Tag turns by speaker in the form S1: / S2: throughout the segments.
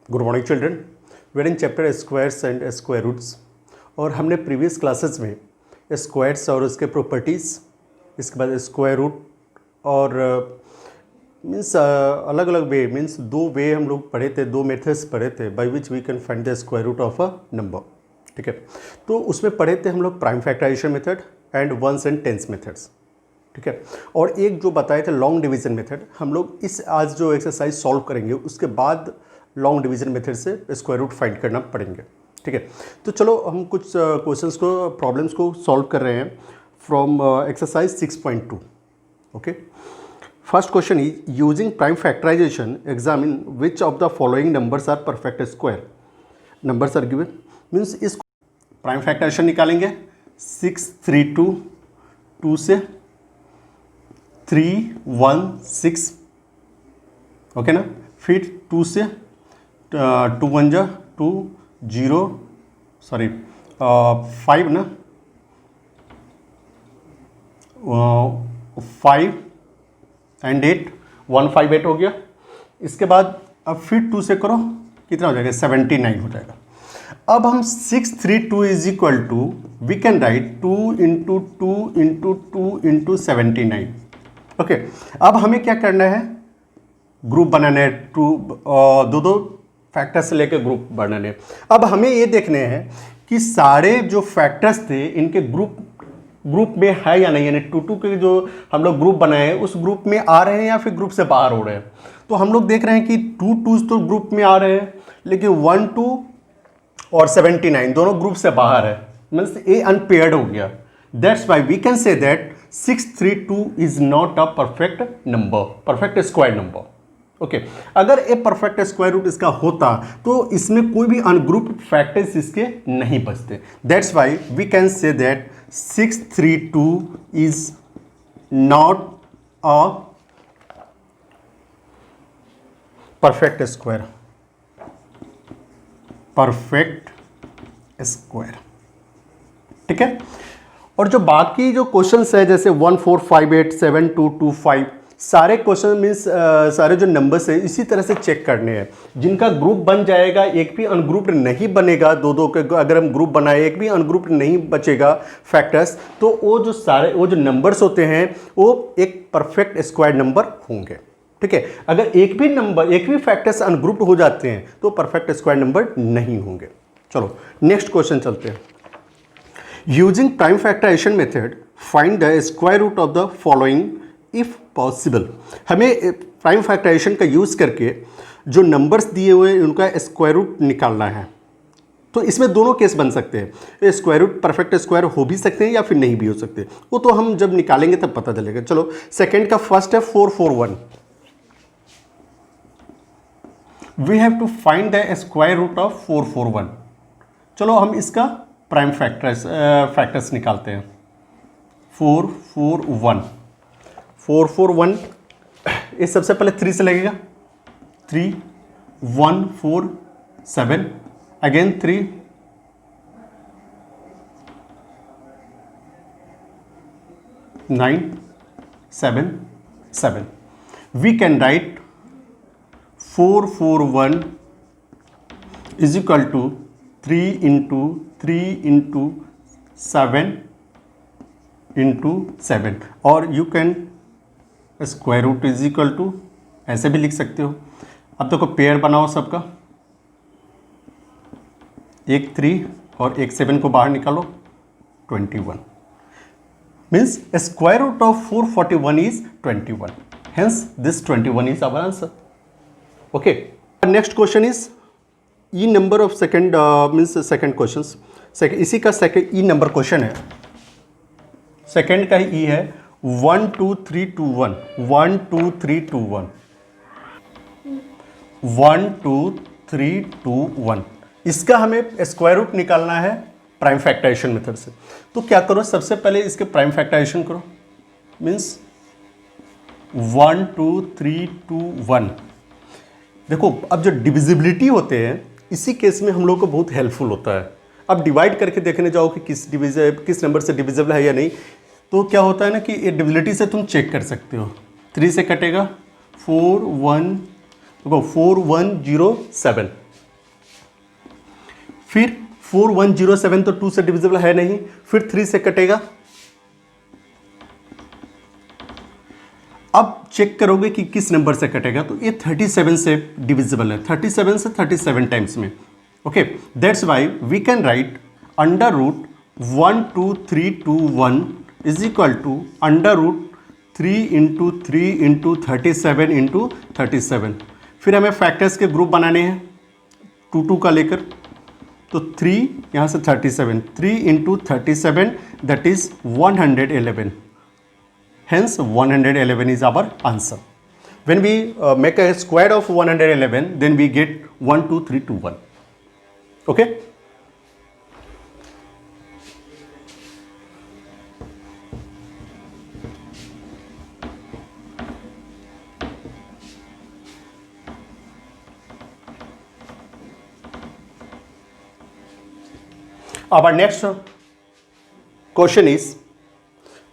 S1: Good morning children, we're in chapter squares and square roots. और हमने previous classes में squares और उसके प्रॉपर्टीज़, इसके बाद स्क्वायर रूट और मीन्स अलग अलग वे, मीन्स दो वे हम लोग पढ़े थे, दो मेथड्स पढ़े थे by which we can find the square root of a number. ठीक है, तो उसमें पढ़े थे हम लोग prime factorisation method and ones and tens methods. ठीक है, और एक जो बताए थे लॉन्ग डिवीजन मेथड, हम लोग इस आज जो एक्सरसाइज सॉल्व करेंगे उसके बाद लॉन्ग डिवीजन मेथड से स्क्वायर रूट फाइंड करना पड़ेंगे। ठीक है, तो चलो हम कुछ क्वेश्चंस को, प्रॉब्लम्स को सॉल्व कर रहे हैं from exercise 6.2। Okay, first question is using prime factorisation examine which of the following numbers are perfect square. Numbers are given, means इस प्राइम फैक्टराइजेशन निकालेंगे 6, 3, 2, 2 से 3, 1, 6। ओके ना, फिर 2 से 2 1 जा 2, 0 सॉरी 5 ना, 5 एंड 8, 158 हो गया। इसके बाद अब फिर 2 से करो, कितना हो जाएगा, 79 हो जाएगा। अब हम 6, 3, 2 is equal to, we can write 2 into 2 into 2 into 79। Okay, अब हमें क्या करना है, ग्रुप बनाने हैं, दो फैक्टर्स से लेकर ग्रुप बनाने। अब हमें ये देखने हैं कि सारे जो फैक्टर्स थे इनके ग्रुप में है या नहीं, यानी 2 के जो हम लोग ग्रुप बनाए हैं उस ग्रुप में आ रहे हैं या फिर ग्रुप से बाहर हो रहे हैं। तो हम लोग देख रहे हैं कि 2 तो ग्रुप में आ रहे हैं, लेकिन 1, 2 और 79 दोनों ग्रुप से बाहर है, मीन्स ए अनपेयर्ड हो गया। That's why we can say that 632 is not a perfect number, perfect square number. Okay, अगर ए परफेक्ट स्क्वायर रूट इसका होता तो इसमें कोई भी अनग्रुप्ड फैक्टर्स इसके नहीं बचते। That's why we can say that 632 is not a perfect square, perfect square. ठीक है, और जो बाकी जो क्वेश्चंस है जैसे 1 4 5 8 7 2 2 5, सारे क्वेश्चन मीन्स सारे जो नंबर्स है इसी तरह से चेक करने हैं। जिनका ग्रुप बन जाएगा, एक भी अनग्रुप्ड नहीं बनेगा, दो के अगर हम ग्रुप बनाए एक भी अनग्रुप्ड नहीं बचेगा फैक्टर्स, तो वो जो नंबर्स होते हैं वो एक परफेक्ट स्क्वायर नंबर होंगे। ठीक है, अगर एक भी फैक्टर्स अनग्रुप्ड हो जाते हैं तो परफेक्ट स्क्वायर नंबर नहीं होंगे। चलो नेक्स्ट क्वेश्चन चलते हैं। Using prime factorisation method find the square root of the following if possible. हमें प्राइम फैक्टराइजेशन का यूज करके जो नंबर्स दिए हुए हैं उनका स्क्वायर रूट निकालना है। तो इसमें दोनों केस बन सकते हैं, स्क्वायर रूट परफेक्ट स्क्वायर हो भी सकते हैं या फिर नहीं भी हो सकते, वो तो हम जब निकालेंगे तब पता चलेगा। चलो सेकेंड का फर्स्ट है 441, we have to find the square root of 441। चलो हम इसका प्राइम फैक्टर्स निकालते हैं। 441 इस सबसे पहले 3 से लगेगा, 3 1 4 7 again 3 9 7 7। We can write 441 is equal to 3 into 3 into 7 into 7, और you can square root is equal to ऐसे भी लिख सकते हो। अब देखो पेयर बनाओ सबका, एक 3 और एक 7 को बाहर निकालो, 21 means square root of 441 is 21, hence this 21 is our answer. Okay, next question is E number of second, means second question, इसी का सेकेंड ई नंबर क्वेश्चन है, सेकेंड का ही ई है 1 2 3 2 1, 1 2 3 2 1, 1 2 3 2 1। इसका हमें स्क्वायर रूट निकालना है प्राइम फैक्टराइजेशन मेथड से। तो क्या करो, सबसे पहले इसके प्राइम फैक्टराइजेशन करो, मीन्स 1 2 3 2 1। देखो अब जो डिविजिबिलिटी होते हैं इसी केस में हम लोग को बहुत हेल्पफुल होता है। अब डिवाइड करके देखने जाओ कि किस नंबर से डिविजिबल है या नहीं, तो क्या होता है ना कि ये डिविजिबिलिटी से तुम चेक कर सकते हो। 3 से कटेगा 4 1 देखो 4107, फिर 4107 तो 2 से डिविजिबल है नहीं, फिर 3 से कटेगा। अब चेक करोगे कि किस नंबर से कटेगा, तो ये 37 से डिविजिबल है, 37 से 37 टाइम्स में। Okay, that's why we can write under root 12321 is equal to under root 3 into 3 into 37 into 37। फिर हमें फैक्टर्स के ग्रुप बनाने हैं 2 का लेकर, तो 3 यहाँ से 37, 3 into 37 that is 111, hence 111 is our answer. When we make a square of 111, then we get 12321. Okay? Our next question is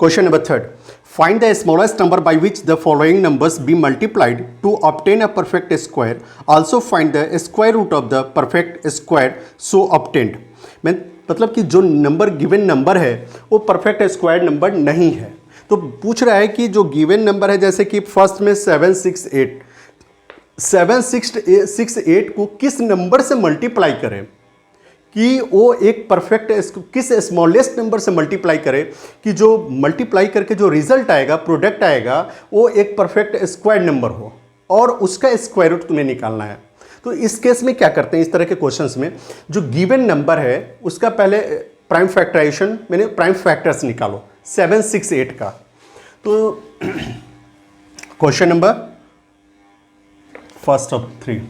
S1: question number 3rd. Find the smallest number by which the following numbers be multiplied to obtain a perfect square. Also find the square root of the perfect square so obtained. मतलब कि जो number given number है वो perfect square number नहीं है। तो पूछ रहा है कि जो गिवन नंबर है, जैसे कि फर्स्ट में 768 को किस नंबर से मल्टीप्लाई करें कि वो एक परफेक्ट, किस स्मॉलेस्ट नंबर से मल्टीप्लाई करें कि जो मल्टीप्लाई करके जो रिजल्ट आएगा, प्रोडक्ट आएगा, वो एक परफेक्ट स्क्वायर नंबर हो और उसका स्क्वायर रूट तुम्हें निकालना है। तो इस केस में क्या करते हैं, इस तरह के क्वेश्चंस में जो गिवन नंबर है उसका पहले प्राइम फैक्टराइजेशन, मैंने प्राइम फैक्टर्स निकालो 768 का। तो क्वेश्चन नंबर फर्स्ट ऑफ 3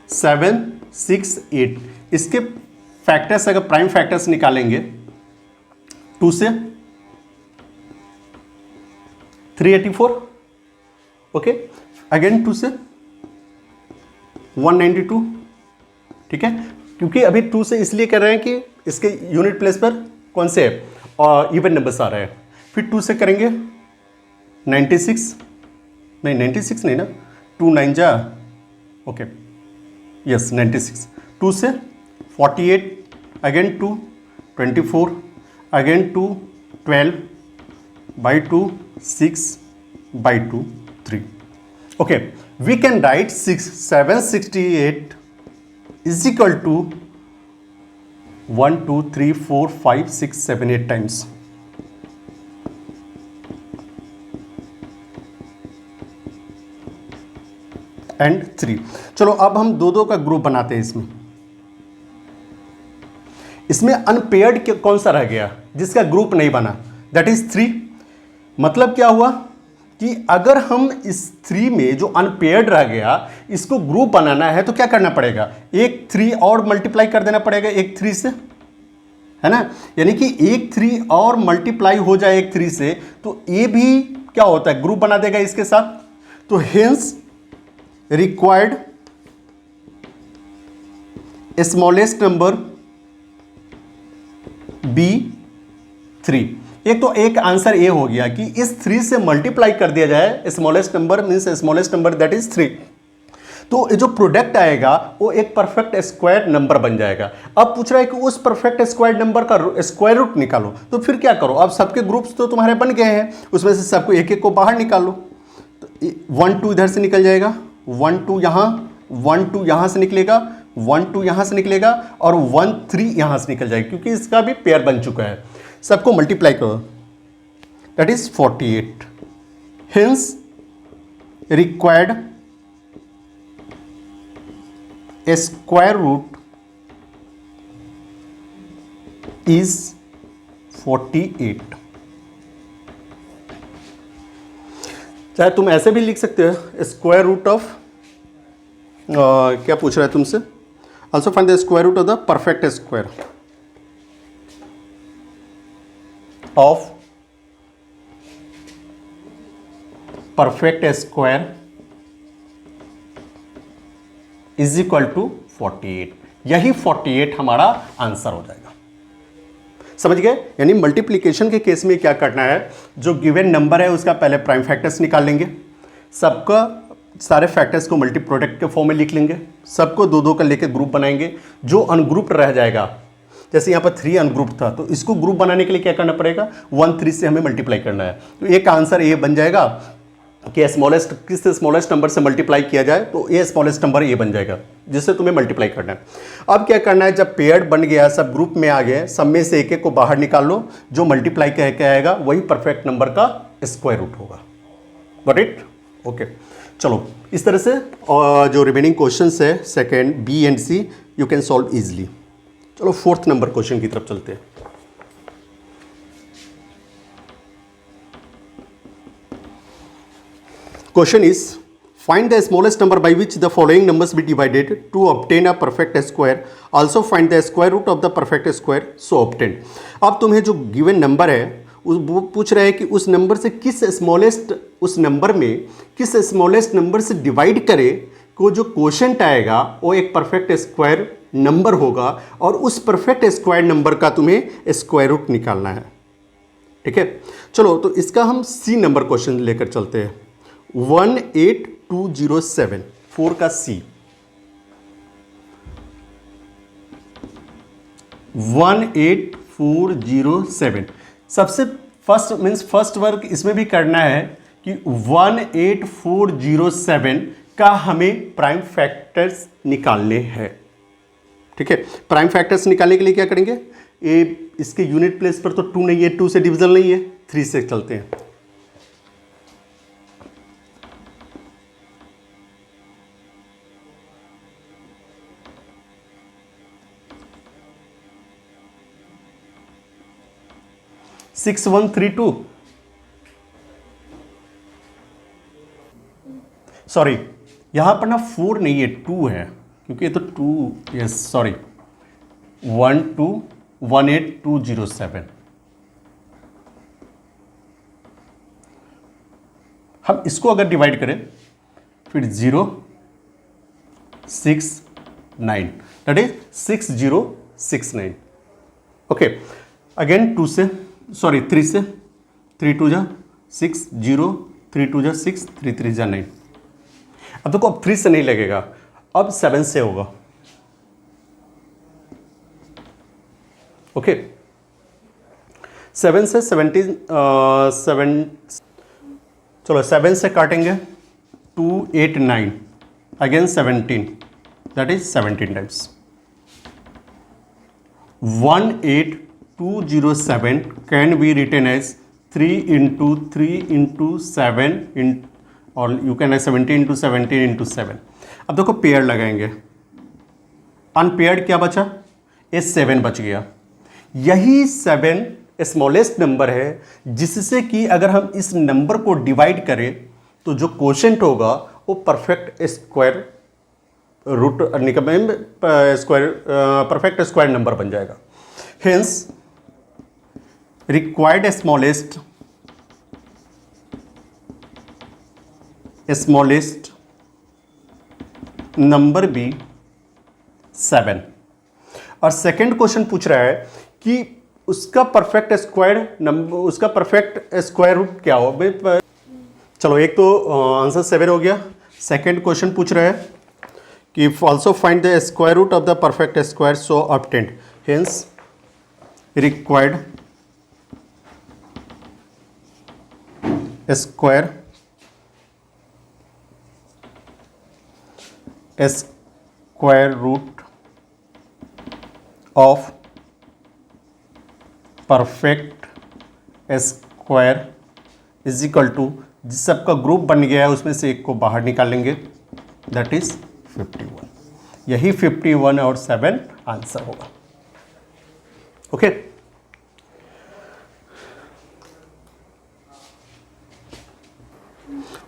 S1: 768, इसके फैक्टर्स अगर प्राइम फैक्टर्स निकालेंगे 2 से 384, ओके, अगेन 2 से 192, ठीक है, क्योंकि अभी 2 से इसलिए कर रहे हैं कि इसके यूनिट प्लेस पर कौन से इवन नंबर्स आ रहे हैं। फिर 2 से करेंगे 96 नहीं ना, 2 9 जा, ओके, यस 96, 2 से 48, again 2 24, again 2 12 by 2 6 by 2 3। Okay, we can write 768 is equal to 1 2 3 4 5 6 7 8 times. And 3। चलो अब हम दो का ग्रुप बनाते हैं। इसमें अनपेयर्ड कौन सा रह गया जिसका ग्रुप नहीं बना, दैट इज 3। मतलब क्या हुआ कि अगर हम इस 3 में जो अनपेयर्ड रह गया इसको ग्रुप बनाना है तो क्या करना पड़ेगा, एक 3 और मल्टीप्लाई कर देना पड़ेगा एक 3 से, है ना। यानी कि एक 3 और मल्टीप्लाई हो जाए एक 3 से तो ये भी क्या होता है, ग्रुप बना देगा इसके साथ। तो hence required smallest number be 3। एक तो एक आंसर ये हो गया कि इस 3 से मल्टीप्लाई कर दिया जाए smallest number, means smallest number that is 3, तो जो प्रोडक्ट आएगा वो एक परफेक्ट स्क्वायर नंबर बन जाएगा। अब पूछ रहा है कि उस परफेक्ट स्क्वायर नंबर का स्क्वायर रूट निकालो, तो फिर क्या करो, अब सबके ग्रुप्स तो तुम्हारे बन गए हैं, उसमें से सबको एक एक को बाहर निकालो। तो 1 2 इधर से निकल जाएगा, 1 2 यहाँ, 1 2 यहाँ से निकलेगा, 1 2 यहाँ से निकलेगा और 1 3 यहाँ से निकल जाएगा, क्योंकि इसका भी पेयर बन चुका है। सबको मल्टीप्लाई करो, that is 48। Hence required a square root is 48। चाहे तुम ऐसे भी लिख सकते हो, स्क्वायर रूट ऑफ क्या पूछ रहा है तुमसे, also find the square root of the perfect square of perfect square is equal to 48। यही 48 हमारा आंसर हो जाएगा। समझ गए। यानी मल्टीप्लिकेशन के केस में क्या करना है, जो गिवन नंबर है उसका पहले प्राइम फैक्टर्स निकाल लेंगे, सबका सारे फैक्टर्स को मल्टी प्रोडक्ट के फॉर्म में लिख लेंगे, सबको दो दो का लेके ग्रुप बनाएंगे, जो अनग्रुप रह जाएगा, जैसे यहाँ पर 3 अनग्रुप था तो इसको ग्रुप बनाने के लिए क्या करना पड़ेगा, 1 3 से हमें मल्टीप्लाई करना है। तो एक आंसर ये बन जाएगा कि स्मॉलेस्ट किस स्मॉलेस्ट नंबर से मल्टीप्लाई किया जाए, तो ये स्मॉलेस्ट नंबर ये बन जाएगा जिससे तुम्हें मल्टीप्लाई करना है। अब क्या करना है, जब पेयर्ड बन गया, सब ग्रुप में आ गए, सब में से एक एक को बाहर निकाल लो, जो मल्टीप्लाई कह के आएगा वही परफेक्ट नंबर का स्क्वायर रूट होगा। Got it? ओके, चलो इस तरह से जो रिमेनिंग क्वेश्चंस है second B and C you can solve easily. चलो 4th नंबर क्वेश्चन की तरफ चलते हैं। Question is, find the smallest number by which the following numbers be divided to obtain a perfect square. Also find the square root of the perfect square so obtained. अब तुम्हें जो given number है वो पूछ रहा है कि उस नंबर से किस स्मॉलेस्ट, उस नंबर में किस स्मॉलेस्ट नंबर से डिवाइड करे को जो क्वोशंट आएगा वो एक परफेक्ट स्क्वायर नंबर होगा, और उस परफेक्ट स्क्वायर नंबर का तुम्हें स्क्वायर रूट निकालना है। ठीक है, चलो तो इसका हम सी नंबर क्वेश्चन लेकर चलते हैं। 18207 4 का सी, 18407। सबसे फर्स्ट वर्क इसमें भी करना है कि 18407 का हमें प्राइम फैक्टर्स निकालने हैं। ठीक है, प्राइम फैक्टर्स निकालने के लिए क्या करेंगे, ये इसके यूनिट प्लेस पर तो 2 नहीं है, 2 से डिविजन नहीं है, 3 से चलते हैं। सिक्स 132, सॉरी यहां पर ना 4 नहीं है 2 है, क्योंकि ये तो 2, यस सॉरी 1218207। हम इसको अगर डिवाइड करें फिर 069, दैट इज 6069। ओके, अगेन 2 से, सॉरी 3 से, 3 2 जा 6, 0 3 2 जा 6, 3 3 जा 9। अब देखो अब 3 से नहीं लगेगा, अब 7 से होगा। ओके, 7 से 17 7, चलो 7 से काटेंगे 289, again 17, that is 17 times. 18207 can be written as 3 into 3 into 7 और यू कैन 17 into 17 into 7। अब देखो पेयर लगाएंगे, अनपेयर्ड क्या बचा, ये 7 बच गया। यही 7 स्मॉलेस्ट नंबर है जिससे कि अगर हम इस नंबर को डिवाइड करें तो जो क्वोशंट होगा वो परफेक्ट स्क्वायर रूट निकल स्क्वायर परफेक्ट स्क्वायर नंबर बन जाएगा। हेंस रिक्वायर्ड स्मॉलेस्ट नंबर भी 7। और सेकंड क्वेश्चन पूछ रहा है कि उसका परफेक्ट स्क्वायर नंबर, उसका परफेक्ट स्क्वायर रूट क्या हो। चलो एक तो आंसर 7 हो गया। सेकंड क्वेश्चन पूछ रहा है कि also find the square root of the perfect square so obtained, hence required square root of perfect square is equal to, जिस सबका ग्रुप बन गया है उसमें से एक को बाहर निकाल लेंगे, दैट इज 51। यही 51 और 7 आंसर होगा। Okay,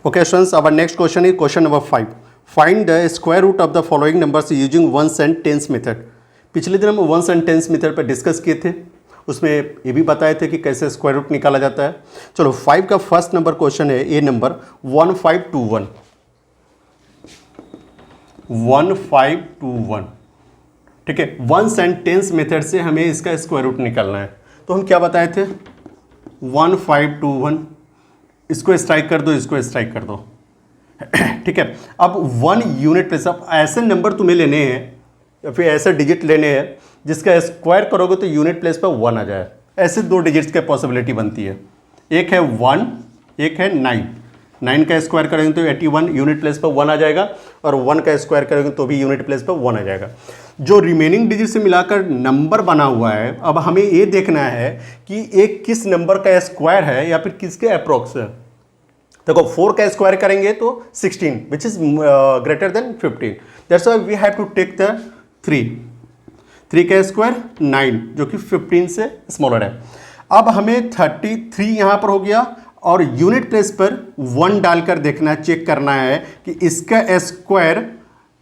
S1: okay students, our next question is question number 5. Find the square root of the following numbers using ones and tens method. पिछले दिन हम वंस एंड टेंस मेथड पर डिस्कस किए थे, उसमें ये भी बताए थे कि कैसे स्क्वायर रूट निकाला जाता है। चलो 5 का फर्स्ट नंबर क्वेश्चन है, ये नंबर 1521 1521। ठीक है, वंस एंड टेंस मेथड से हमें इसका स्क्वायर रूट निकालना है। तो हम क्या बताए थे, 1521, इसको स्ट्राइक कर दो, इसको स्ट्राइक कर दो, ठीक है। अब 1 यूनिट प्लेस, अब ऐसे नंबर तुम्हें लेने हैं या फिर ऐसे डिजिट लेने हैं जिसका स्क्वायर करोगे तो यूनिट प्लेस पर 1 आ जाए। ऐसे 2 डिजिट्स की पॉसिबिलिटी बनती है, एक है 1, एक है 9। 9 का स्क्वायर करेंगे तो 81, यूनिट प्लेस पर 1 आ जाएगा, और 1 का स्क्वायर करेंगे तो भी यूनिट प्लेस पर 1 आ जाएगा। जो रिमेनिंग डिजिट से मिलाकर नंबर बना हुआ है, अब हमें ये देखना है कि एक किस नंबर का स्क्वायर है या फिर किसके अप्रोक्स है। देखो 4 का स्क्वायर करेंगे तो 16 which is greater than 15, that's why we have to take the 3 का स्क्वायर 9 जो कि 15 से स्मॉलर है। अब हमें 33 यहाँ पर हो गया, और यूनिट प्लेस पर 1 डालकर देखना, चेक करना है कि इसका स्क्वायर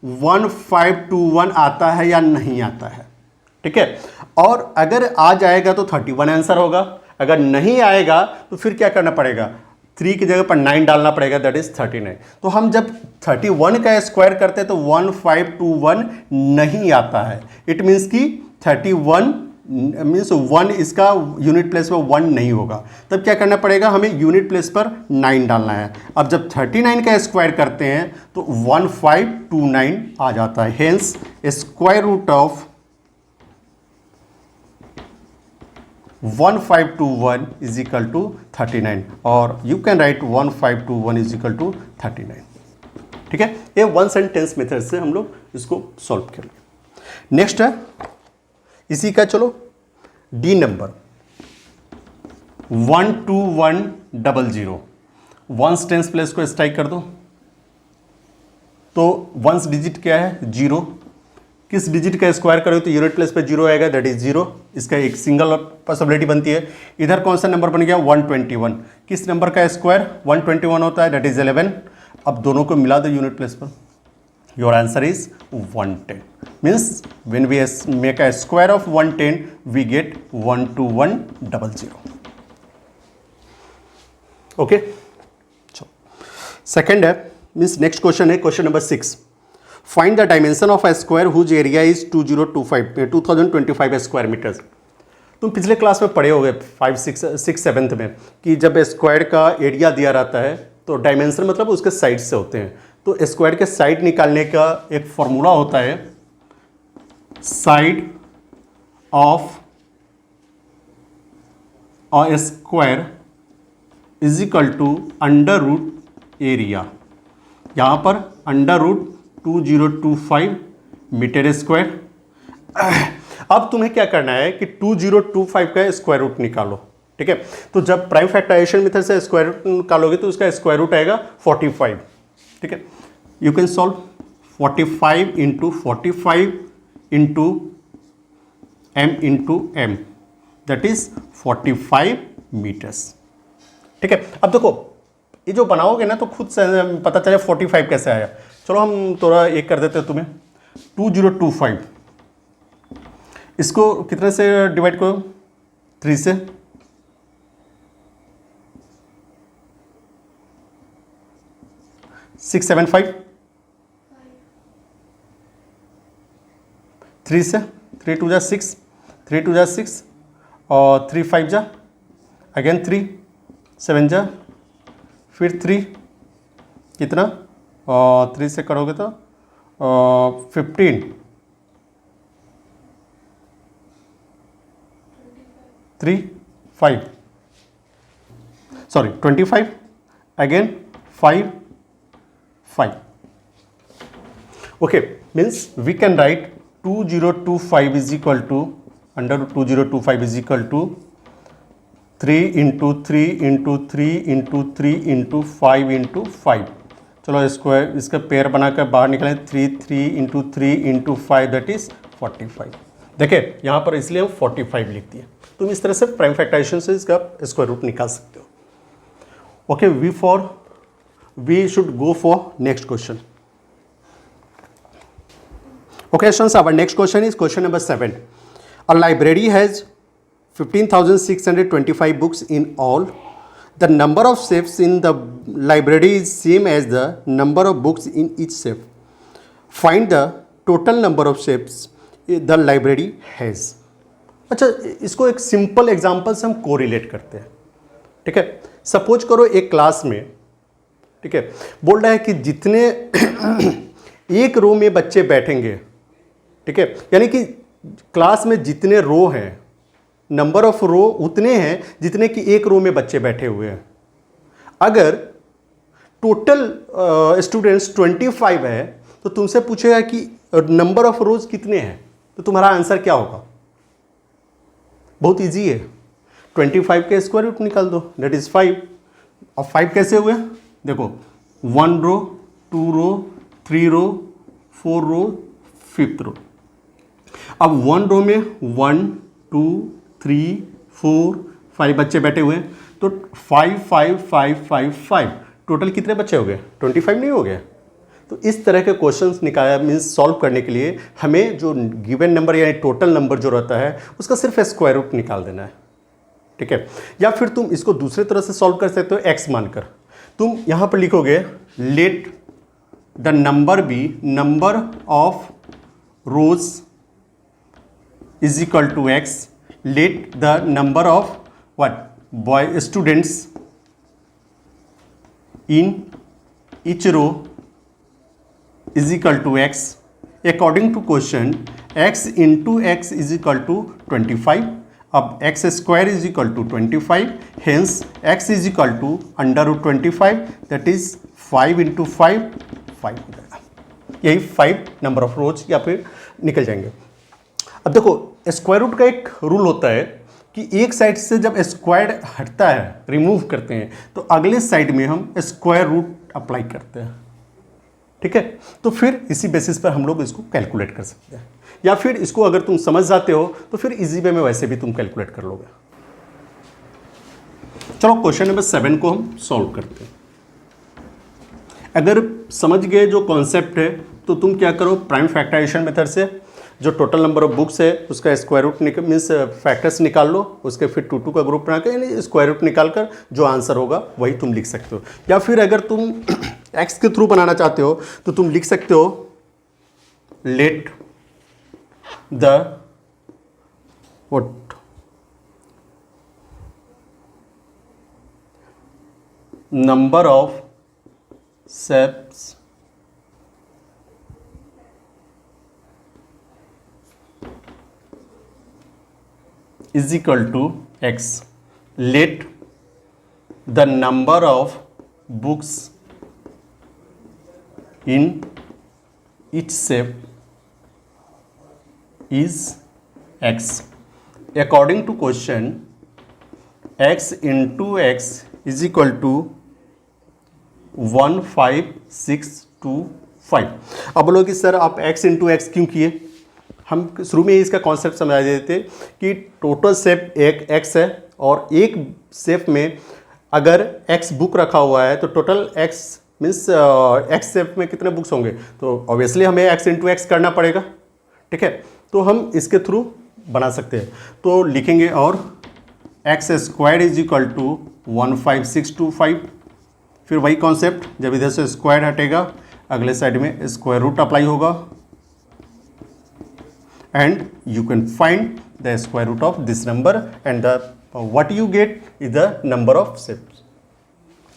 S1: 1521 आता है या नहीं आता है। ठीक है, और अगर आ जाएगा तो 31 आंसर होगा, अगर नहीं आएगा तो फिर क्या करना पड़ेगा, 3 की जगह पर 9 डालना पड़ेगा, दैट इज 39। तो हम जब 31 का स्क्वायर करते हैं तो 1521 नहीं आता है। इट मीन्स कि 31 मीन्स 1 इसका यूनिट प्लेस पर 1 नहीं होगा। तब क्या करना पड़ेगा, हमें यूनिट प्लेस पर 9 डालना है। अब जब 39 का स्क्वायर करते हैं तो 1529 आ जाता है। Hence square root of 1521 is equal to 39, और you can write 1521 is equal to 39। ठीक है, ये 1 सेंटेंस मेथड से हम लोग इसको सॉल्व करेंगे। नेक्स्ट है इसी का, चलो D number 12100, ones tens place को स्ट्राइक कर दो। तो वंस डिजिट क्या है, 0। किस डिजिट का स्क्वायर करोगे तो यूनिट प्लेस पे 0 आएगा, दैट इज 0। इसका एक सिंगल पॉसिबिलिटी बनती है। इधर कौन सा नंबर बन गया, 121। किस नंबर का स्क्वायर 121 होता है, दैट इज 11। अब दोनों को मिला दो यूनिट प्लेस पर, your answer is 110। Means when we make a square of 110 we get 12100। Okay, second है, मीन्स नेक्स्ट क्वेश्चन है question number 6। Find the dimension of a square whose area is 2025 square meters. तुम पिछले class में पढ़े होगे 5, 6, 7 में कि जब स्क्वायर का एरिया दिया रहता है तो डायमेंशन मतलब उसके साइड से होते हैं। तो स्क्वायर के साइड निकालने का एक फॉर्मूला होता है, side of a square is equal to under root area. यहाँ पर अंडर रूट 2025 मीटर स्क्वायर। अब तुम्हें क्या करना है कि 2025 का स्क्वायर रूट निकालो। ठीक है, तो जब प्राइम फैक्टराइजेशन मेथड से स्क्वायर रूट निकालोगे तो उसका स्क्वायर रूट आएगा 45। ठीक है, you can solve 45 into 45 into m into m, that is 45 meters. ठीक है, अब देखो ये जो बनाओगे ना तो खुद से पता चले 45 कैसे आया। चलो हम थोड़ा एक कर देते हैं तुम्हें, 2025 इसको कितने से डिवाइड करो, 3 से। सिक्स 7 5 3 से, 3 2 जा 6, 3 2 जा 6 और 3 5 जा अगेन 3, 7 जा फिर 3, कितना 3 से करोगे तो 15, 3 5 sorry 25 again 5 5। Okay, means we can write 2025 is equal to under 2025 is equal to 3 into 3 into 3 into 3 into 5 into 5। चलो स्क्वायर इसका पेयर बनाकर बाहर निकले, 3 इंटू 3 इंटू 5 दैट इज 45। देखिए यहाँ पर इसलिए हम 45 लिख दिए। तुम इस तरह से प्राइम फैक्टराइजेशन से इसका स्क्वायर रूट निकाल सकते हो। Okay, we should go for next question. Okay, students, our next question is question number 7. A library has 15,625 books in all. The number of shelves in the library is same as the number of books in each shelf. Find the total number of shelves the library has. अच्छा, इसको एक simple example से हम correlate करते हैं। ठीक है, suppose करो एक क्लास में, ठीक ठीक है, बोल रहा है कि जितने एक रो में बच्चे बैठेंगे, ठीक है, यानी कि क्लास में जितने रो हैं, नंबर ऑफ रो उतने हैं जितने कि एक रो में बच्चे बैठे हुए हैं। अगर टोटल स्टूडेंट्स 25 है तो तुमसे पूछेगा कि नंबर ऑफ रोज कितने हैं, तो तुम्हारा आंसर क्या होगा? बहुत इजी है, 25 के स्क्वायर रूट निकाल दो, दैट इज 5। अब 5 कैसे हुए? देखो 1 रो, 2 रो, 3 रो, 4 रो, 5th रो। अब 1 रो में 1 2 3 4 5 बच्चे बैठे हुए हैं, तो 5 5 5 5 5 टोटल कितने बच्चे हो गए? 25 नहीं हो गया? तो इस तरह के क्वेश्चंस निकाला मीन्स सॉल्व करने के लिए हमें जो गिवन नंबर यानी टोटल नंबर जो रहता है उसका सिर्फ स्क्वायर रूट निकाल देना है, ठीक है। या फिर तुम इसको दूसरे तरह से सॉल्व कर सकते हो, एक्स मानकर तुम यहां पर लिखोगे let the number be number of rows is equal to x, let the number of what boy students in each row is equal to x according to question x into x is equal to 25। अब x square is equal to 25, hence x is equal to under root 25, that is 5 into 5 5 हो जाएगा। यही 5 number of रोज या फिर निकल जाएंगे। अब देखो स्क्वायर रूट का एक रूल होता है कि एक साइड से जब स्क्वायर हटता है, रिमूव करते हैं, तो अगले साइड में हम स्क्वायर रूट अप्लाई करते हैं, ठीक है। तो फिर इसी बेसिस पर हम लोग इसको कैलकुलेट कर सकते हैं, या फिर इसको अगर तुम समझ जाते हो तो फिर इजी वे में वैसे भी तुम कैलकुलेट कर लोगे। चलो क्वेश्चन नंबर 7 को हम सॉल्व करते हैं। अगर समझ गए जो कॉन्सेप्ट है तो तुम क्या करो, प्राइम फैक्टराइजेशन मेथड से जो टोटल नंबर ऑफ बुक्स है उसका स्क्वायर रूट मीन्स फैक्टर्स निकाल लो, उसके फिर 2 2 का ग्रुप बना के यानी स्क्वायर रूट निकाल कर जो आंसर होगा वही तुम लिख सकते हो। या फिर अगर तुम एक्स के थ्रू बनाना चाहते हो तो तुम लिख सकते हो let the what number of steps is equal to x, let the number of books in each shape is x according to question x into x is equal to 1 5 6 2 5। अब बोलो कि सर आप x इंटू एक्स क्यों किए? हम शुरू में ही इसका कॉन्सेप्ट समझा देते कि टोटल शेप एक x है और एक शेप में अगर x बुक रखा हुआ है तो total x means x shape में कितने बुक्स होंगे, तो ऑब्वियसली हमें x इंटू एक्स करना पड़ेगा, ठीक है। तो हम इसके थ्रू बना सकते हैं, तो लिखेंगे और x square is equal to 1 5 6 2 5। फिर वही कॉन्सेप्ट, जब इधर से स्क्वायर हटेगा अगले साइड में स्क्वायर रूट अप्लाई होगा and you can find the square root of this number and the what you get is the number of shapes.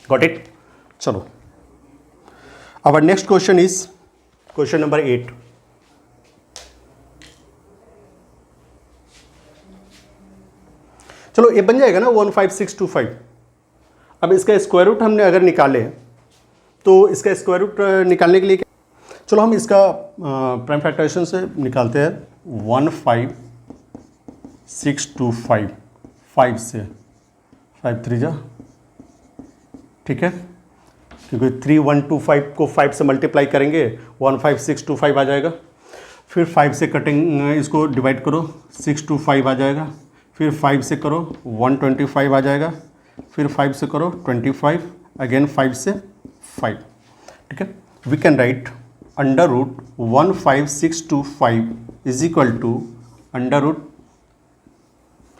S1: Got it? चलो our next question is question number 8। चलो ये बन जाएगा ना 1 5 6 2 5। अब इसका square root हमने अगर निकाले तो इसका स्क्वायर रूट निकालने के लिए चलो हम इसका प्राइम फैक्टराइजेशन से निकालते हैं 1 5 6 2 5 5 से 5 3 जा, ठीक है, क्योंकि 3 1 2 5 को 5 से मल्टीप्लाई करेंगे 1 5 6 2 5 आ जाएगा। फिर 5 से कटिंग इसको डिवाइड करो 6 2 5 आ जाएगा। फिर 5 से करो 125 आ जाएगा। फिर 5 से करो 25, अगेन 5 से 5, ठीक है। We can write under root 1 5 6 2 5 is equal to under root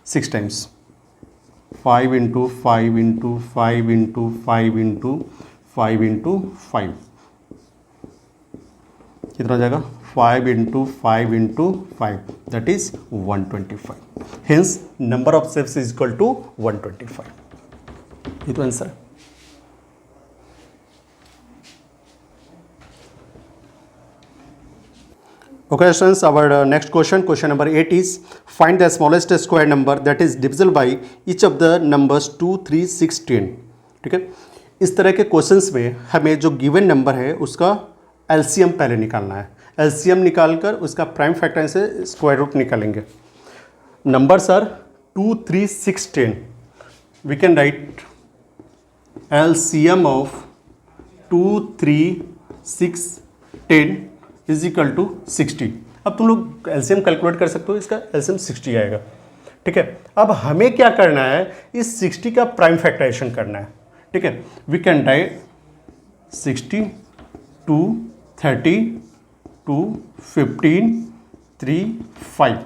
S1: 6 times 5 into 5 into 5 into 5 into 5 into 5, कितना हो जाएगा 5 into 5 into 5, that is 125। Hence number of shapes is equal to 125। ये तो आंसर है। Okay, students, our next question number 8 is find the smallest square number that is divisible by each of the numbers 2, 3, 6, 10. ठीक है, इस तरह के questions में हमें जो गिवन नंबर है उसका एलसीएम पहले निकालना है। एलसीएम निकालकर उसका प्राइम फैक्टर से स्क्वायर रूट निकालेंगे। Numbers are 2, 3, 6, 10. We can write LCM of 2, 3, 6, 10 is equal to 60। अब तुम लोग एलसीएम कैलकुलेट कर सकते हो, इसका एलसीएम 60 आएगा। ठीक है, अब हमें क्या करना है, इस 60 का प्राइम फैक्टराइजेशन करना है। ठीक है, we can write 60 2 30 2 15 3 5।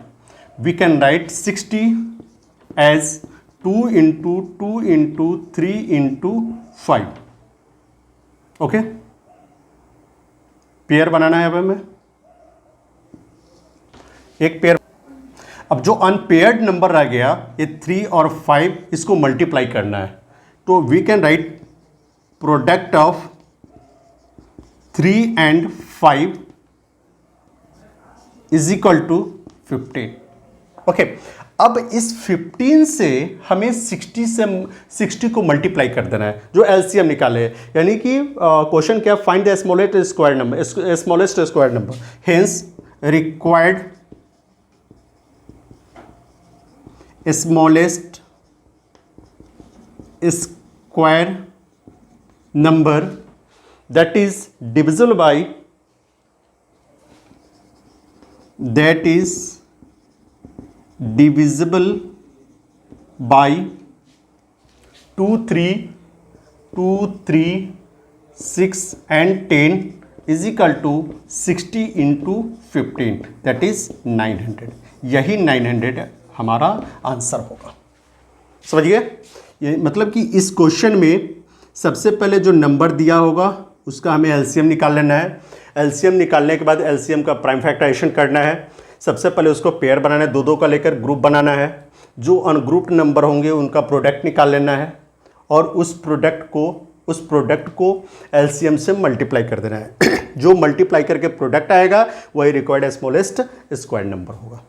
S1: We can write 60 as 2 into 2 into 3 into 5। Okay, pair बनाना है अब हमें एक पेयर। अब जो अनपेयर्ड नंबर रह गया ये 3 और 5, इसको मल्टीप्लाई करना है। तो we can write product of 3 and 5 is equal to 15। Okay, अब इस 15 से हमें 60 को मल्टीप्लाई कर देना है, जो एलसीएम निकाले। यानी कि क्वेश्चन क्या, find the smallest square number, hence required smallest square number that is divisible by 2, 3, 6 and 10 is equal to 60 into 15, that is 900। यही 900 हमारा आंसर होगा। समझिए, ये मतलब कि इस क्वेश्चन में सबसे पहले जो नंबर दिया होगा उसका हमें एलसीएम निकाल लेना है। एलसीएम निकालने के बाद एलसीएम का प्राइम फैक्टराइजेशन करना है। सबसे पहले उसको पेयर बनाना है, दो दो का लेकर ग्रुप बनाना है। जो अनग्रुप्ड नंबर होंगे उनका प्रोडक्ट निकाल लेना है और उस प्रोडक्ट को एलसीएम से मल्टीप्लाई कर देना है। जो मल्टीप्लाई करके प्रोडक्ट आएगा वही रिक्वायर्ड स्मॉलेस्ट स्क्वायर नंबर होगा।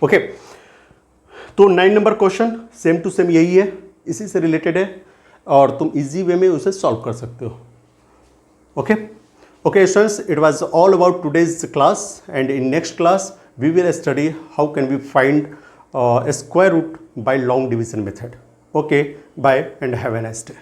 S1: ओके, तो 9 number question same to same यही है, इसी से रिलेटेड है और तुम इजी वे में उसे सॉल्व कर सकते हो। Okay students, it was all about today's class, and in next class we will study how can we find a square root by long division method. Okay, bye and have a nice day.